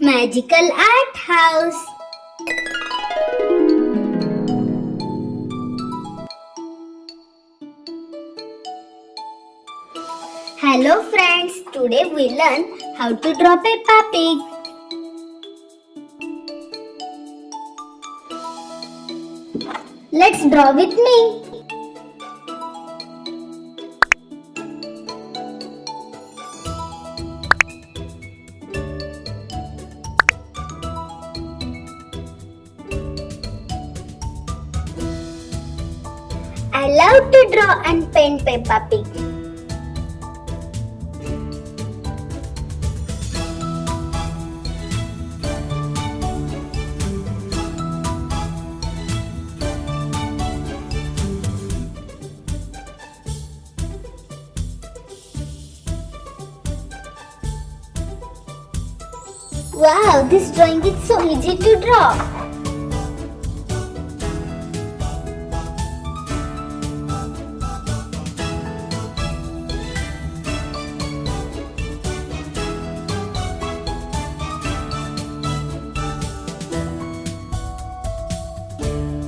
Magical Art House. Hello friends, today we learn how to draw Peppa Pig. Let's draw with me. I love to draw and paint Peppa Pig. Wow, this drawing is so easy to draw.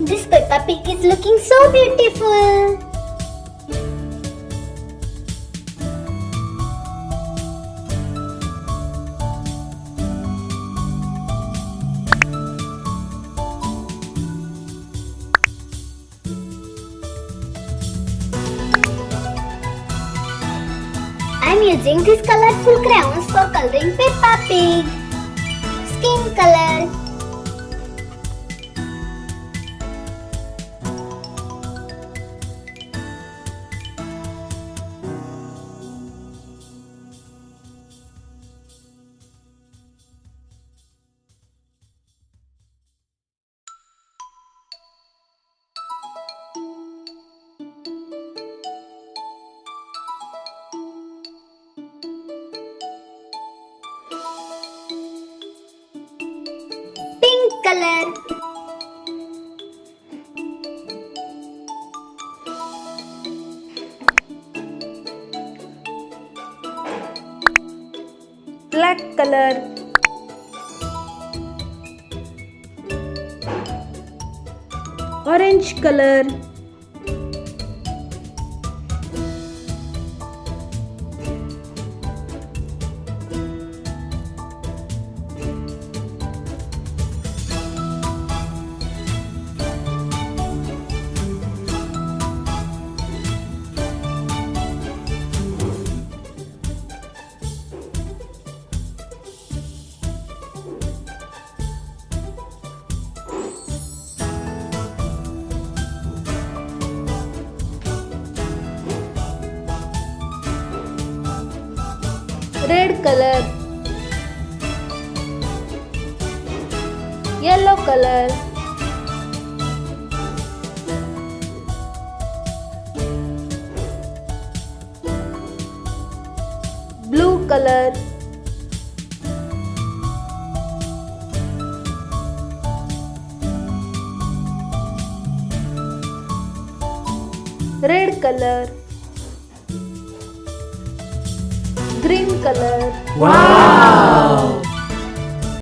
This Peppa Pig is looking so beautiful. I'm using these colorful crayons for coloring Peppa Pig. Skin color. Pink color. Black color. Orange color. Red color, yellow color, blue color, red color, green color. Wow!